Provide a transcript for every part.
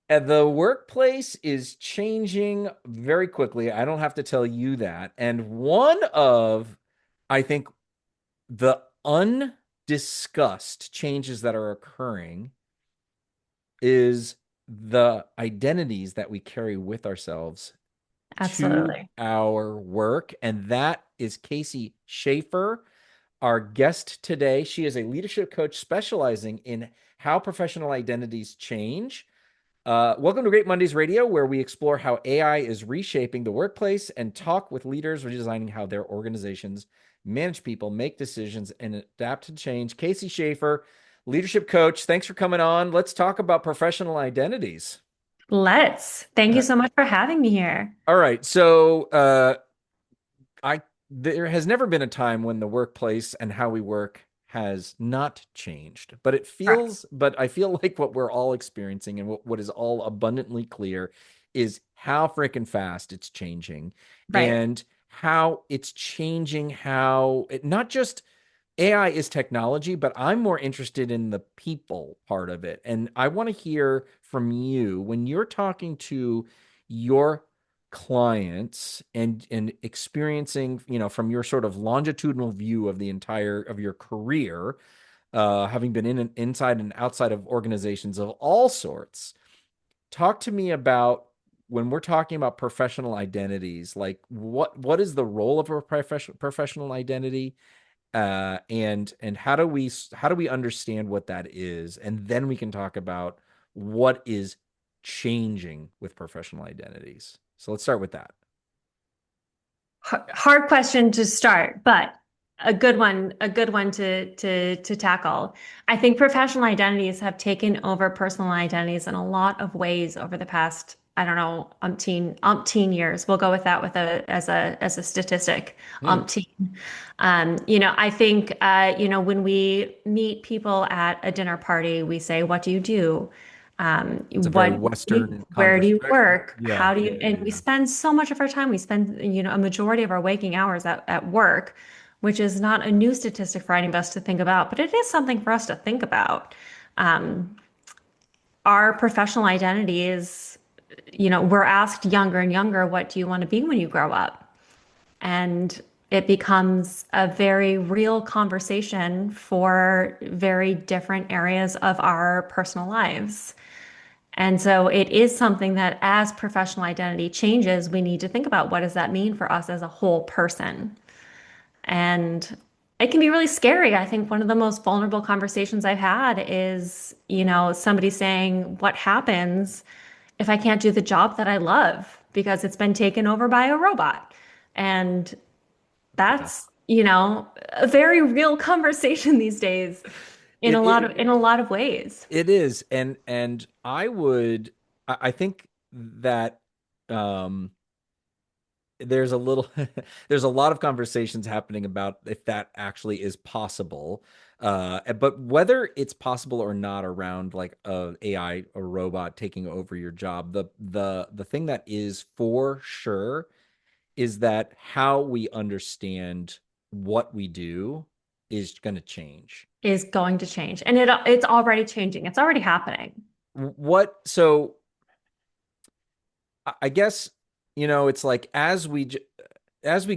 The workplace is changing very quickly. I don't have to tell you that. And one of, I think, the undiscussed changes that are occurring is the identities that we carry with ourselves to Absolutely. our work. And that is Casey Schaefer, our guest today. She is a leadership coach specializing in how professional identities change. Welcome to Great Mondays Radio, where we explore how AI is reshaping the workplace and talk with leaders redesigning how their organizations manage people, make decisions, and adapt to change. Casey Schaefer, leadership coach, thanks for coming on. Let's talk about professional identities. Let's. Thank you Uh, so much for having me here. all right, so I there has never been a time when the workplace and how we work has not changed, but Correct. but I feel like what we're all experiencing and what is all abundantly clear is how freaking fast it's changing Right. and how it's changing how it not just AI is technology, but I'm more interested in the people part of it. And I want to hear from you when you're talking to your clients and experiencing, from your sort of longitudinal view of the entire of your career, having been in and inside and outside of organizations of all sorts. Talk to me about when we're talking about professional identities, like what is the role of a professional identity? And how do we understand what that is, and then we can talk about what is changing with professional identities. So let's start with that. Hard question to start, but a good one to tackle. I think professional identities have taken over personal identities in a lot of ways over the past, I don't know, umpteen years. We'll go with that with as a statistic, Hmm. umpteen. I think when we meet people at a dinner party, we say, "What do you do?" It's a very Western Where do conversation. you work? Yeah, How do yeah, you, yeah, and we yeah. spend so much of our time, we spend, a majority of our waking hours at work, which is not a new statistic for any of us to think about, but it is something for us to think about. Um, our professional identity is, we're asked younger and younger, what do you want to be when you grow up? And it becomes a very real conversation for very different areas of our personal lives. And so it is something that as professional identity changes, we need to think about what does that mean for us as a whole person. And it can be really scary. I think one of the most vulnerable conversations I've had is, somebody saying, what happens if I can't do the job that I love because it's been taken over by a robot? And Yeah. that's, a very real conversation these days It it in a lot of ways. it is, and I think that um there's a little there's a lot of conversations happening about if that actually is possible, but whether it's possible or not around like a AI or robot taking over your job, the thing that is for sure is that how we understand what we do is going to change. Is going to change. And it's already changing. It's already happening. What so I guess, it's like as we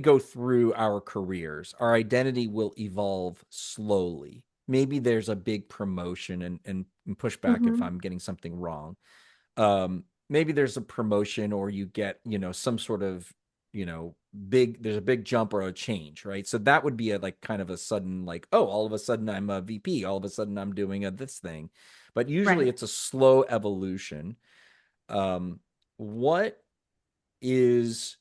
go through our careers, our identity will evolve slowly. Maybe there's a big promotion, and push back if Hmm. I'm getting something wrong. Maybe there's a promotion, or you get, some sort of, there's a big jump or a change, right? So that would be a like kind of a sudden, like, oh, all of a sudden I'm a VP, all of a sudden I'm doing this thing. But usually Right. it's a slow evolution. Um, what is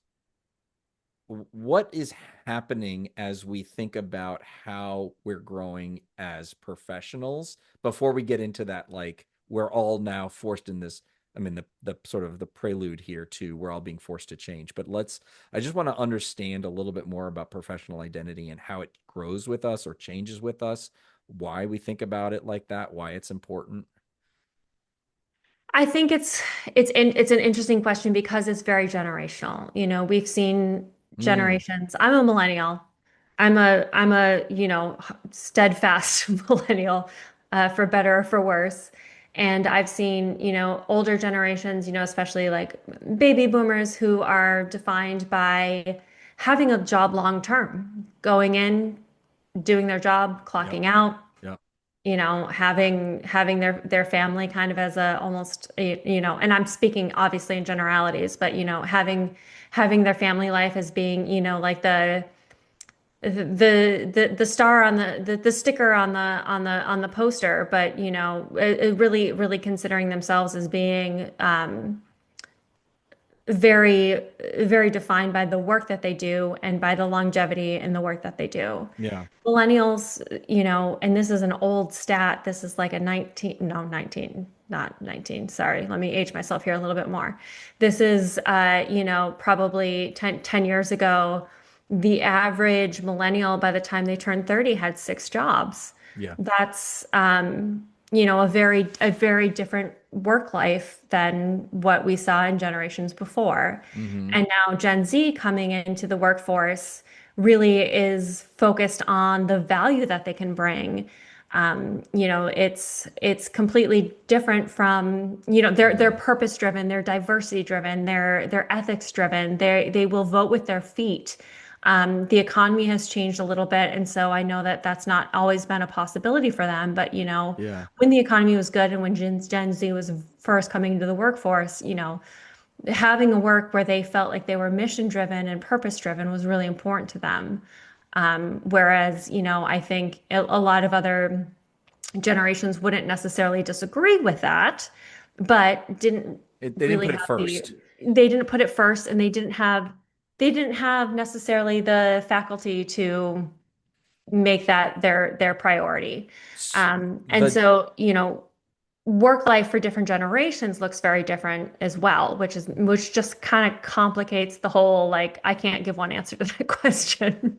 what is happening as we think about how we're growing as professionals before we get into that, like we're all now forced in this. I mean, the sort of the prelude here to we're all being forced to change, but I just want to understand a little bit more about professional identity and how it grows with us or changes with us, why we think about it like that, why it's important. I think it's an interesting question because it's very generational. We've seen Mm, generations. I'm a millennial. I'm a steadfast millennial, for better or for worse. And I've seen, older generations, especially like baby boomers who are defined by having a job long term, going in, doing their job, Yep. clocking out, Yep. having their family kind of as a almost and I'm speaking obviously in generalities, but having their family life as being, like the star on the sticker on the poster, but really really considering themselves as being very very defined by the work that they do and by the longevity in the work that they do. Yeah. Millennials, and this is an old stat. This is like a 19, no, 19, not 19. Sorry, let me age myself here a little bit more. This is, probably 10 years ago, the average millennial by the time they turned 30 had 6 jobs. Yeah. That's, a very different work life than what we saw in generations before. Hmm. And now Gen Z coming into the workforce really is focused on the value that they can bring. It's completely different from, they're Hmm. purpose driven, they're diversity driven, they're ethics driven. They will vote with their feet. The economy has changed a little bit, and so I know that that's not always been a possibility for them. But Yeah. when the economy was good and when Gen Z was first coming into the workforce, having a work where they felt like they were mission driven and purpose driven was really important to them. Whereas, I think a lot of other generations wouldn't necessarily disagree with that, but didn't They didn't really put it have first. they didn't put it first, and they didn't have necessarily the faculty to make that their priority. S- And The so, work life for different generations looks very different as well, which just kind of complicates the whole, like, I can't give one answer to that question.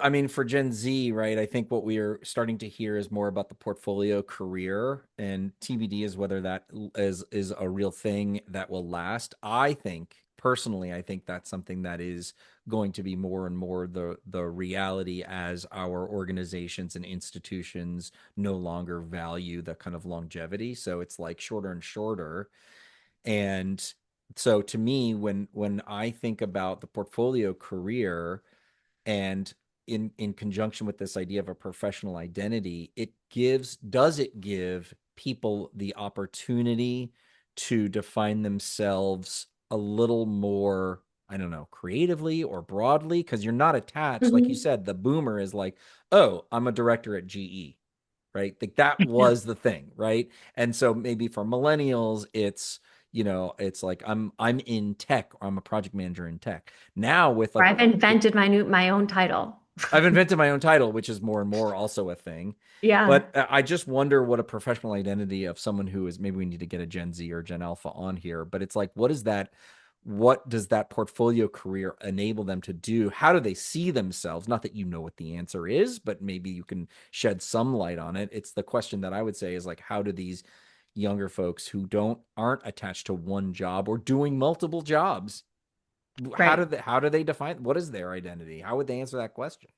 I mean, for Gen Z, right? I think what we are starting to hear is more about the portfolio career, and TBD is whether that is a real thing that will last. I think personally, I think that's something that is going to be more and more the reality as our organizations and institutions no longer value the kind of longevity. So it's like shorter and shorter. And so to me, when I think about the portfolio career, and in conjunction with this idea of a professional identity, does it give people the opportunity to define themselves a little more, I don't know, creatively or broadly? Because you're not attached, like you Mhm. said, the boomer is like, oh, I'm a director at GE, right? Like that Yeah. was the thing, right? And so maybe for millennials, it's like I'm in tech, or I'm a project manager in tech. Now with Or like I've invented my own title. I've invented my own title, which is more and more also a thing. Yeah. But I just wonder what a professional identity of someone who is, maybe we need to get a Gen Z or Gen Alpha on here, but it's like, what does that portfolio career enable them to do? How do they see themselves? Not that you know what the answer is, but maybe you can shed some light on it. It's the question that I would say is like, how do these younger folks who aren't attached to one job or doing multiple jobs, Right. how do they define what is their identity? How would they answer that question?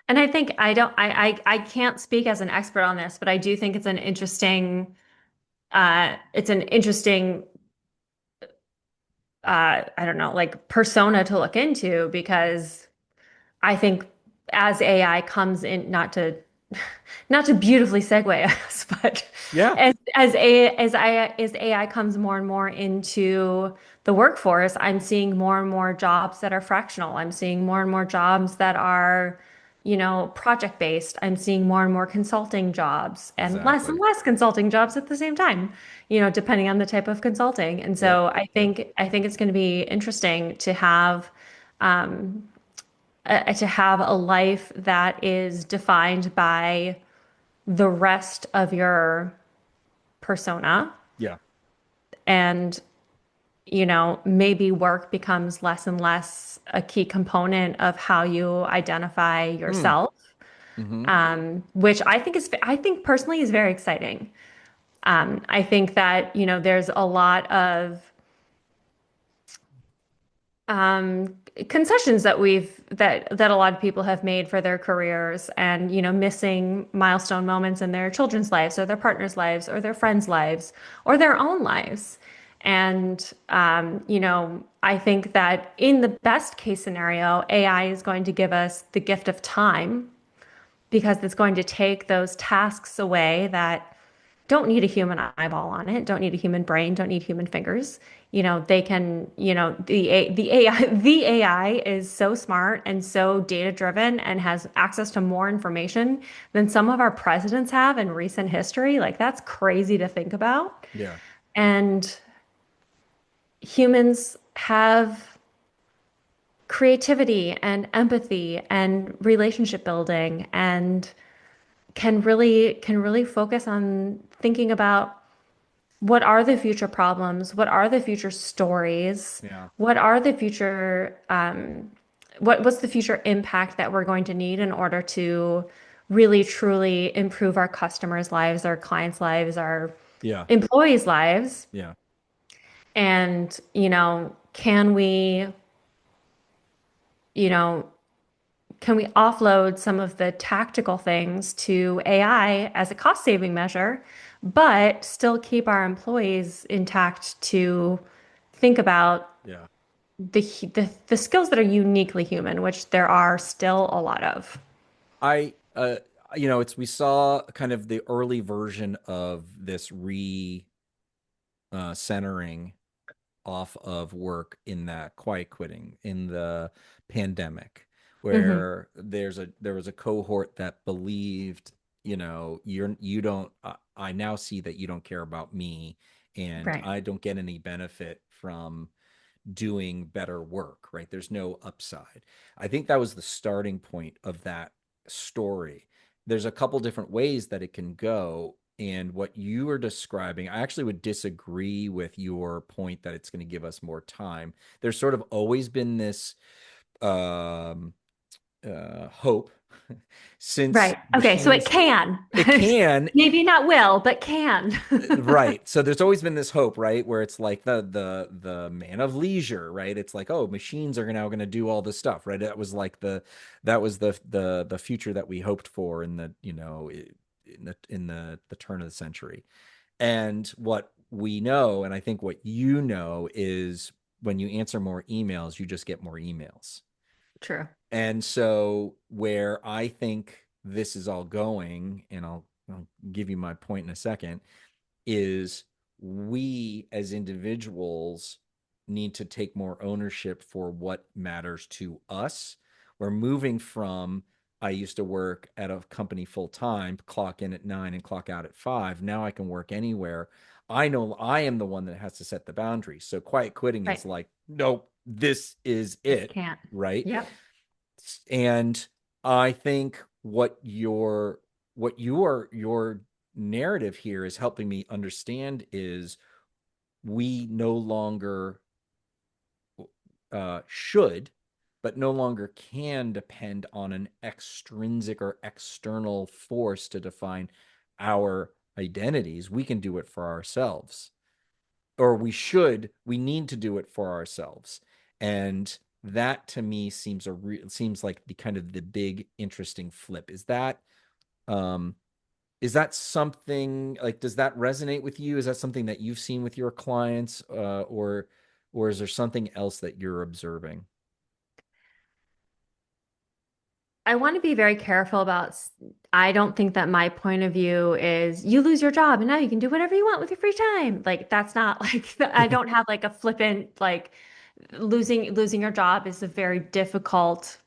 And I think I don't I can't speak as an expert on this, but I do think it's an interesting I don't know, like persona to look into, because I think as AI comes in, not to beautifully segue us, but Yeah. as AI comes more and more into the workforce, I'm seeing more and more jobs that are fractional. I'm seeing more and more jobs that are, project based. I'm seeing more and more consulting jobs and Exactly. less consulting jobs at the same time, depending on the type of consulting. And Yep. so I Yep. think I think it's going to be interesting um, to have a life that is defined by the rest of your persona, Yeah. and maybe work becomes less and less a key component of how you identify Mm. yourself, Hmm. which I think personally is very exciting. I think that there's a lot of um, concessions that that a lot of people have made for their careers, and missing milestone moments in their children's lives or their partners' lives or their friends' lives or their own lives. And I think that in the best case scenario, AI is going to give us the gift of time because it's going to take those tasks away that don't need a human eyeball on it, don't need a human brain, don't need human fingers. They can, the AI, the AI is so smart and so data driven and has access to more information than some of our presidents have in recent history. Like that's crazy to think about. Yeah. And humans have creativity and empathy and relationship building and can really focus on thinking about what are the future problems? What are the future stories? Yeah. What are the future, what's the future impact that we're going to need in order to really truly improve our customers' lives, our clients' lives, our Yeah. employees' lives? Yeah. And, can you know, can we offload some of the tactical things to AI as a cost saving measure, but still keep our employees intact to think about Yeah. the skills that are uniquely human, which there are still a lot of. I it's we saw kind of the early version of this centering off of work in that quiet quitting in the pandemic, Hmm. where there was a cohort that believed, you don't I now see that you don't care about me, and Right. I don't get any benefit from doing better work, right? There's no upside. I think that was the starting point of that story. There's a couple different ways that it can go. And what you are describing, I actually would disagree with your point that it's going to give us more time. There's sort of always been this um, hope since Right. Okay. So it machines, can. it can. Maybe not will, but can. Right. So there's always been this hope, right? Where it's like the man of leisure, right? It's like, oh, machines are now going to do all this stuff, right? That was the future that we hoped for in the, in the turn of the century. And what we know, and I think what you know, is when you answer more emails, you just get more emails. True. And so where I think this is all going, and I'll give you my point in a second, is we as individuals need to take more ownership for what matters to us. We're moving from, I used to work at a company full time, clock in at 9 and clock out at 5. Now I can work anywhere. I know I am the one that has to set the boundaries. So quiet quitting is Right. like, nope, this is This it, can't. right? Yep. And I think what your narrative here is helping me understand is we no longer should, but no longer can depend on an extrinsic or external force to define our identities. We can do it for ourselves, or we need to do it for ourselves. And that to me seems like the kind of the big interesting flip. Um is that something, like, does that resonate with you? Is that something that you've seen with your clients, or is there something else that you're observing? I want to be very careful about, I don't think that my point of view is you lose your job and now you can do whatever you want with your free time. Like that's not like I don't have like a flippant like losing your job is a very difficult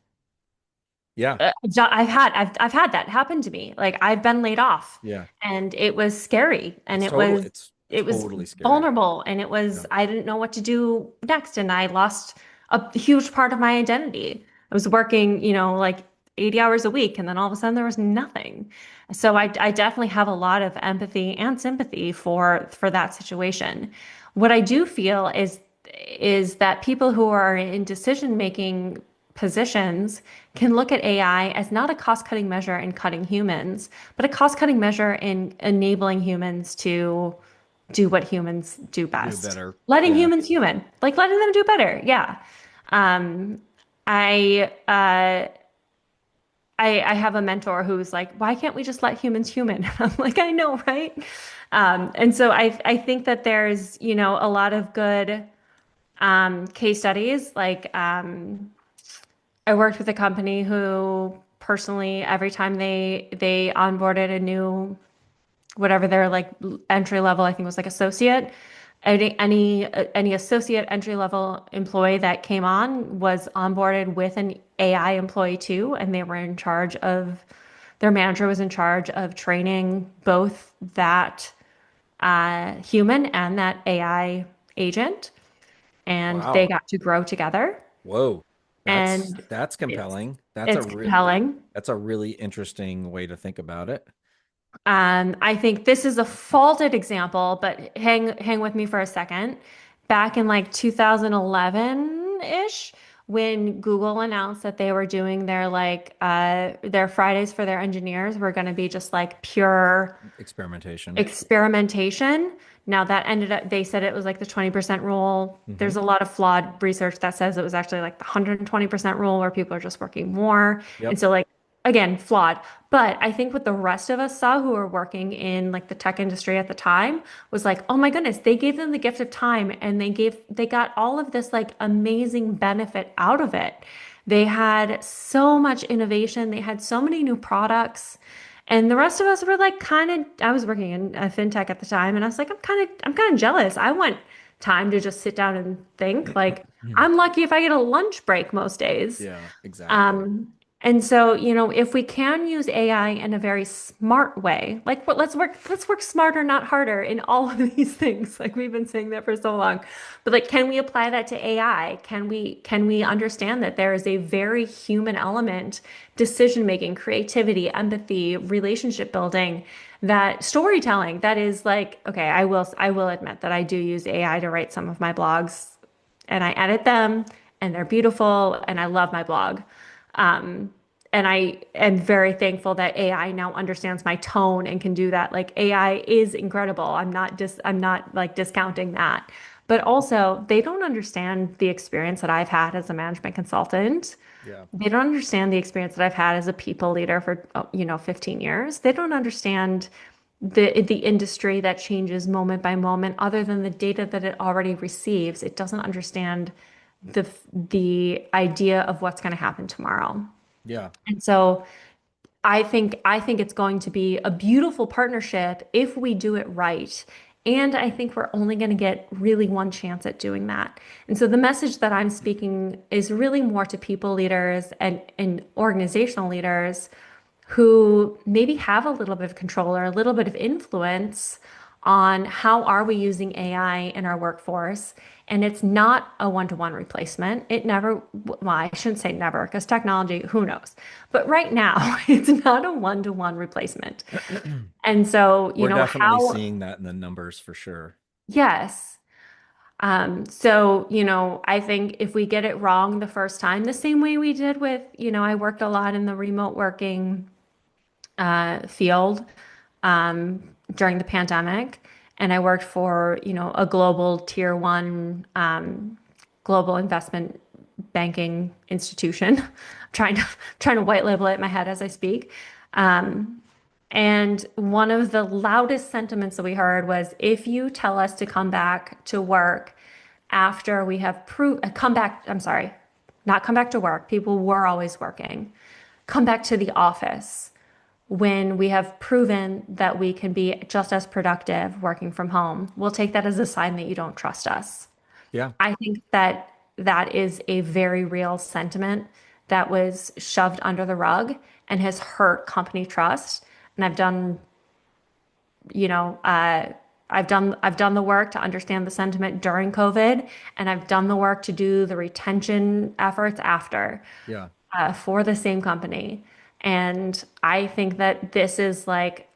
Yeah. I've had that happen to me. Like I've been laid off Yeah. and it was scary and It's it was totally scary. vulnerable and Yeah. I didn't know what to do next and I lost a huge part of my identity. I was working, like 80 hours a week and then all of a sudden there was nothing. So I definitely have a lot of empathy and sympathy for that situation. What I do feel is that people who are in decision making positions can look at AI as not a cost-cutting measure in cutting humans, but a cost-cutting measure in enabling humans to do what humans do Do best. better. Letting Yeah. humans human, like letting them do better. Yeah. Um, I uh, I have a mentor who's like, why can't we just let humans human? I'm like, I know, right? And so I think that there's, a lot of good case studies. Like I worked with a company who personally, every time they onboarded a new whatever their like entry level, I think was like associate. Any associate entry level employee that came on was onboarded with an AI employee too, and they were in charge of their manager was in charge of training both that human and that AI agent, and they Wow. got to grow together. Whoa. And That's it's compelling. it's compelling. That's a really interesting way to think about it. I think this is a faulted example, but hang with me for a second. Back in like 2011-ish, when Google announced that they were doing their Fridays for their engineers were going to be just like pure Experimentation. experimentation. Now that ended up, they said it was like the 20% rule. Hmm. There's a lot of flawed research that says it was actually like the 120% rule where people are just working more. And Yep. so like, again, flawed. But I think what the rest of us saw who were working in like the tech industry at the time was like, oh my goodness, they gave them the gift of time and they got all of this like amazing benefit out of it. They had so much innovation. They had so many new products. And the rest of us were like I was working in fintech at the time and I was like, I'm kind of jealous. I want time to just sit down and think. Like, I'm lucky if I get a lunch break most days. Yeah, exactly. Um, and so, if we can use AI in a very smart way, like let's work smarter, not harder in all of these things. Like we've been saying that for so long. But like, can we apply that to AI? Can we understand that there is a very human element, decision making, creativity, empathy, relationship building, that storytelling that is like, okay, I will admit that I do use AI to write some of my blogs and I edit them and they're beautiful and I love my blog. Um, and I am very thankful that AI now understands my tone and can do that. Like AI is incredible. I'm not like discounting that. But also, they don't understand the experience that I've had as a management consultant. Yeah. They don't understand the experience that I've had as a people leader for 15 years. They don't understand the industry that changes moment by moment other than the data that it already receives. It doesn't understand the idea of what's going to happen tomorrow. Yeah. And so I think it's going to be a beautiful partnership if we do it right. And I think we're only going to get really one chance at doing that. And so the message that I'm speaking is really more to people leaders and organizational leaders who maybe have a little bit of control or a little bit of influence on how are we using AI in our workforce. And it's not a one-to-one replacement. It never, well, I shouldn't say never, because technology, who knows? But right now, it's not a one-to-one replacement. And so, We're definitely how, seeing that in the numbers for sure. yes. So, I think if we get it wrong the first time, the same way we did with, I worked a lot in the remote working field during the pandemic, and I worked for, a global tier one global investment banking institution. trying to white label it in my head as I speak. And one of the loudest sentiments that we heard was, if you tell us to come back to work after we have come back, I'm sorry, not come back to work. People were always working. Come back to the office when we have proven that we can be just as productive working from home. We'll take that as a sign that you don't trust us. Yeah. I think that that is a very real sentiment that was shoved under the rug and has hurt company trust. And you know, uh, I've done the work to understand the sentiment during COVID, and I've done the work to do the retention efforts after Yeah. for the same company. And I think that this is like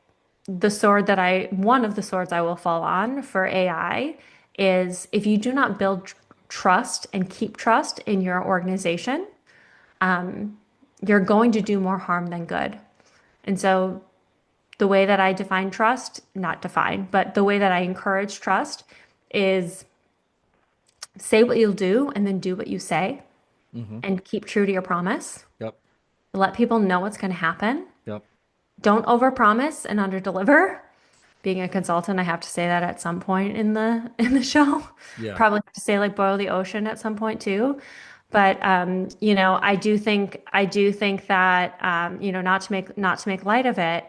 one of the swords I will fall on for AI is if you do not build trust and keep trust in your organization, you're going to do more harm than good. And so the way that I define trust, not define, but the way that I encourage trust is say what you'll do and then do what you say. Mm-hmm. and keep true to your promise. Yep. Let people know what's going to happen. Yep. Don't overpromise and underdeliver. Being a consultant, I have to say that at some point in the show. Yeah. Probably have to say like boil the ocean at some point too. But I do think that not to make light of it,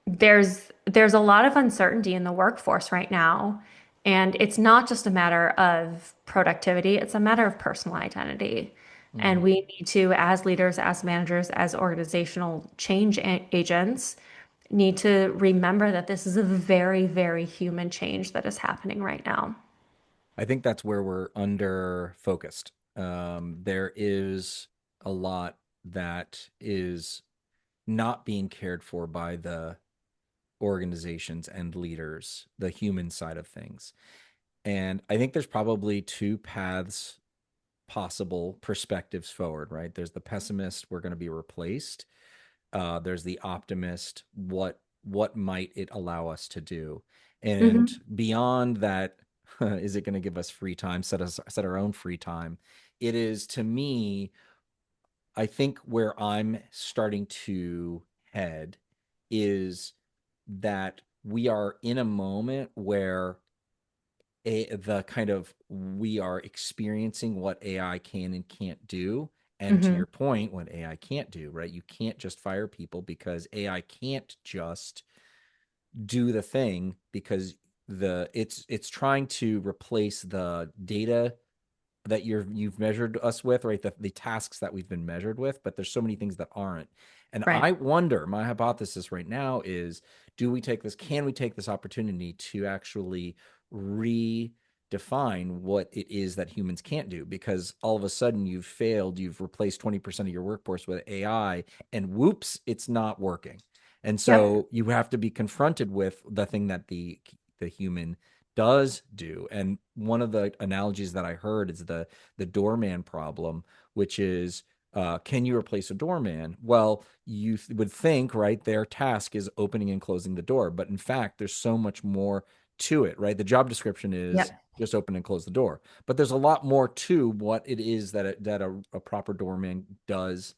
there's a lot of uncertainty in the workforce right now. And it's not just a matter of productivity, it's a matter of personal identity. Mm-hmm. And we need to, as leaders, as managers, as organizational change agents, need to remember that this is a very, very human change that is happening right now. I think that's where we're under focused. There is a lot that is not being cared for by the organizations and leaders, the human side of things. And I think there's probably two paths, possible perspectives forward, right? There's the pessimist, we're going to be replaced. There's the optimist, what might it allow us to do? And Hmm. beyond that, is it going to give us free time, set our own free time? It is, to me, I think where I'm starting to head is that we are in a moment where the kind of we are experiencing what AI can and can't do. And to Hmm. your point, what AI can't do, right? You can't just fire people because AI can't just do the thing because it's trying to replace the data that you've measured us with, right? The tasks that we've been measured with, but there's so many things that aren't. And Right. I wonder, my hypothesis right now is, can we take this opportunity to actually redefine what it is that humans can't do? Because all of a sudden you've replaced 20% of your workforce with AI, and whoops, it's not working. And Yep. so you have to be confronted with the thing that the human does do. And one of the analogies that I heard is the doorman problem, which is, can you replace a doorman? Well, would think, right, their task is opening and closing the door, but in fact, there's so much more to it, right? The job description is Yep. just open and close the door, but there's a lot more to what it is that a proper doorman does,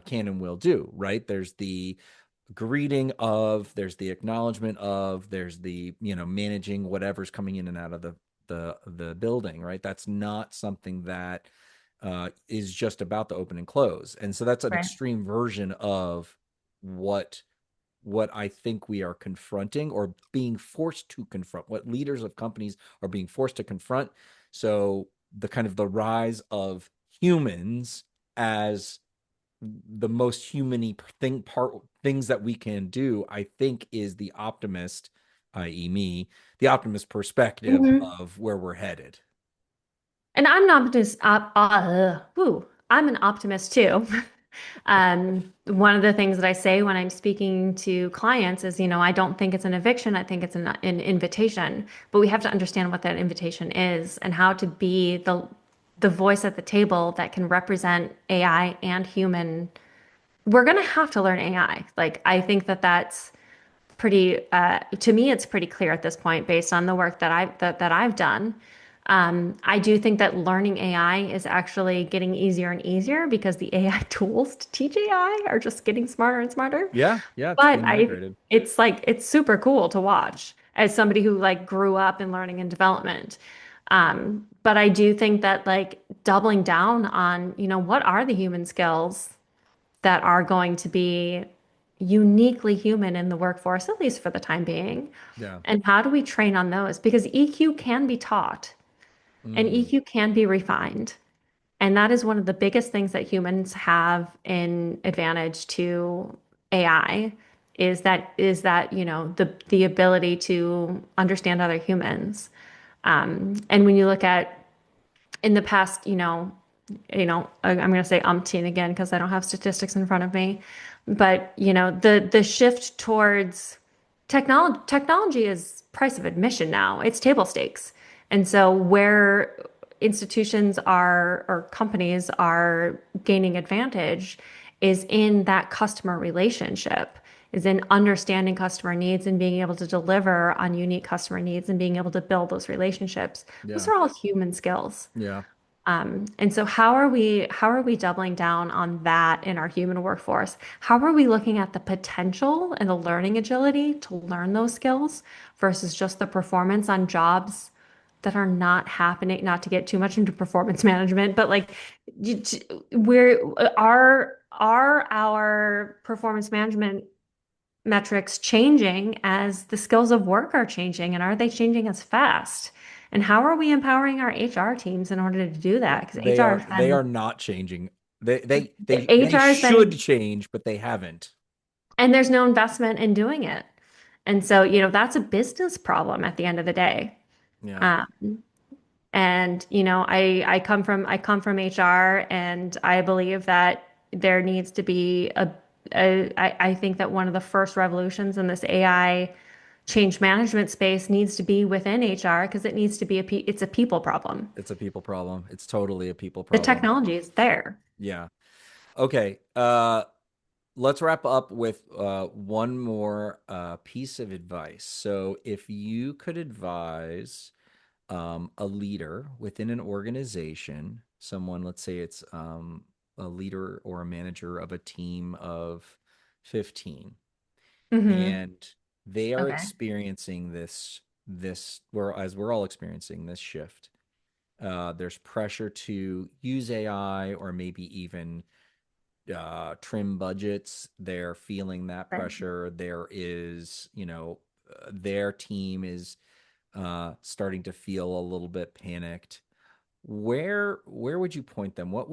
can and will do, right? There's the greeting of, there's the acknowledgement of, there's the, managing whatever's coming in and out of the building, right? That's not something that is just about the open and close. And so that's an Right. extreme version of what what I think we are confronting or being forced to confront, what leaders of companies are being forced to confront. So the kind of the rise of humans as the most humany things that we can do, I think, is the optimist, i.e., me, the optimist perspective Hmm. of where we're headed. And I'm an optimist. I'm an optimist too. One of the things that I say when I'm speaking to clients is, I don't think it's an eviction. I think it's an invitation. But we have to understand what that invitation is and how to be the voice at the table that can represent AI and human. We're going to have to learn AI. Like, I think that that's pretty to me it's pretty clear at this point based on the work that I've done. I do think that learning AI is actually getting easier and easier because the AI tools to teach AI are just getting smarter and smarter. Yeah, yeah, it's But being I migrated. it's like it's super cool to watch as somebody who like grew up in learning and development. But I do think that like doubling down on, what are the human skills that are going to be uniquely human in the workforce, at least for the time being. Yeah. And how do we train on those? Because EQ can be taught and Mm, EQ can be refined. And that is one of the biggest things that humans have in advantage to AI is that, the ability to understand other humans. And when you look at in the past, I'm going to say umpteen again because I don't have statistics in front of me, but the shift towards technology is price of admission now. It's table stakes. And so where institutions are or companies are gaining advantage is in that customer relationship, is in understanding customer needs and being able to deliver on unique customer needs and being able to build those relationships. Those yeah. are all human skills. Yeah. And so how are we doubling down on that in our human workforce? How are we looking at the potential and the learning agility to learn those skills versus just the performance on jobs that are not happening, not to get too much into performance management, but like you- we're are our performance management metrics changing as the skills of work are changing, and are they changing as fast? And how are we empowering our HR teams in order to do that? Because HR has They been are not changing. They HR has should been, change, but they haven't. and there's no investment in doing it. And so, that's a business problem at the end of the day. Yeah. Um, and I come from HR, and I believe that there needs to be I think that one of the first revolutions in this AI change management space needs to be within HR, because it needs to be it's a people problem. It's a people problem. It's totally a people The problem. technology is there. Yeah. Okay. Let's wrap up with one more piece of advice. So, if you could advise a leader within an organization, someone, let's say it's a leader or a manager of a team of 15, Hmm. and they are Okay. experiencing as we're all experiencing this shift. There's pressure to use AI or maybe even trim budgets. They're feeling that Right. pressure. Their team is starting to feel a little bit panicked. Where would you point them? What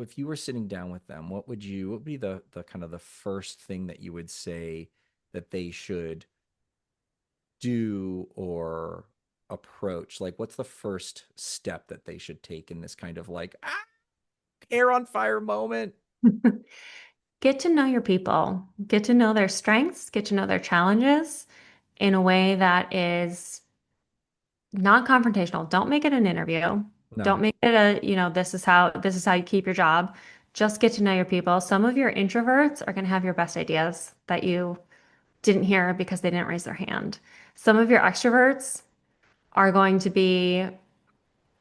if you were sitting down with them? What would be the kind of the first thing that you would say that they should do or approach? Like, what's the first step that they should take in this kind of like hair on fire moment? Get to know your people, get to know their strengths, get to know their challenges in a way that is not confrontational. Don't make it an interview. No. Don't make it this is how you keep your job. Just get to know your people. Some of your introverts are going to have your best ideas that you didn't hear because they didn't raise their hand. Some of your extroverts are going to be,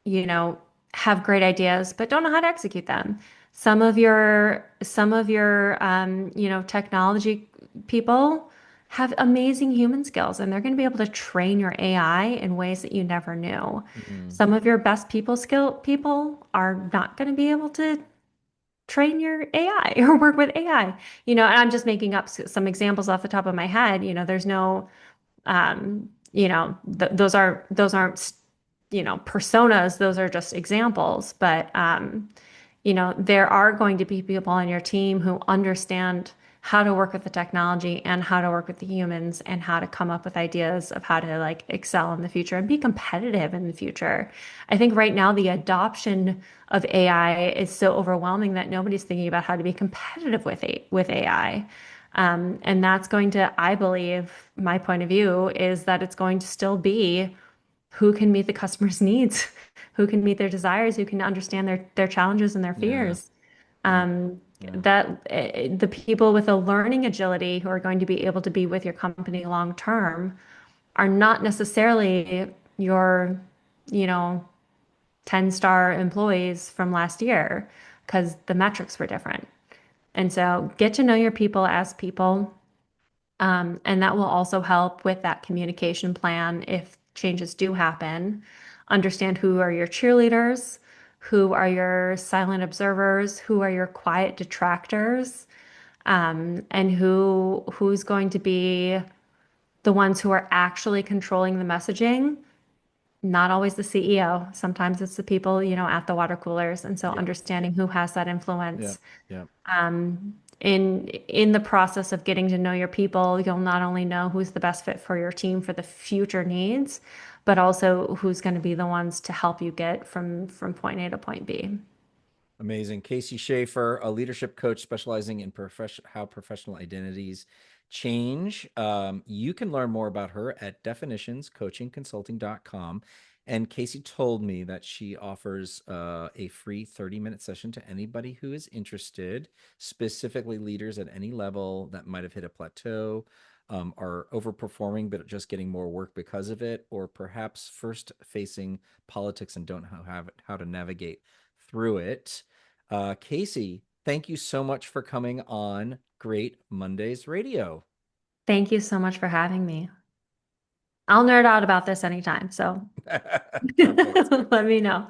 you know, have great ideas but don't know how to execute them. Some of your technology people have amazing human skills, and they're going to be able to train your AI in ways that you never knew. Mm, Some of your best people are not going to be able to train your AI or work with AI. And I'm just making up some examples off the top of my head. There's no those aren't personas. Those are just examples. But there are going to be people on your team who understand how to work with the technology and how to work with the humans and how to come up with ideas of how to like excel in the future and be competitive in the future. I think right now the adoption of AI is so overwhelming that nobody's thinking about how to be competitive with AI. And that's going to, I believe, my point of view is that it's going to still be who can meet the customer's needs, who can meet their desires, who can understand their challenges and their yeah. fears. Yeah. Yeah. The people with a learning agility who are going to be able to be with your company long term are not necessarily your, you know, 10-star employees from last year, because the metrics were different. And so get to know your people as people. And that will also help with that communication plan if changes do happen. Understand who are your cheerleaders, who are your silent observers, who are your quiet detractors, and who's going to be the ones who are actually controlling the messaging. Not always the CEO. Sometimes it's the people, at the water coolers. And so Yep. understanding who has that Yep. influence. Yep. In the process of getting to know your people, you'll not only know who's the best fit for your team for the future needs, but also who's going to be the ones to help you get from point A to point B. Amazing. Casey Schaefer, a leadership coach specializing in how professional identities change. You can learn more about her at definitionscoachingconsulting.com. And Casey told me that she offers a free 30-minute session to anybody who is interested, specifically leaders at any level that might have hit a plateau, are overperforming but just getting more work because of it, or perhaps first facing politics and don't know how to navigate through it. Casey, thank you so much for coming on Great Mondays Radio. Thank you so much for having me. I'll nerd out about this anytime, so Perfect. let me know.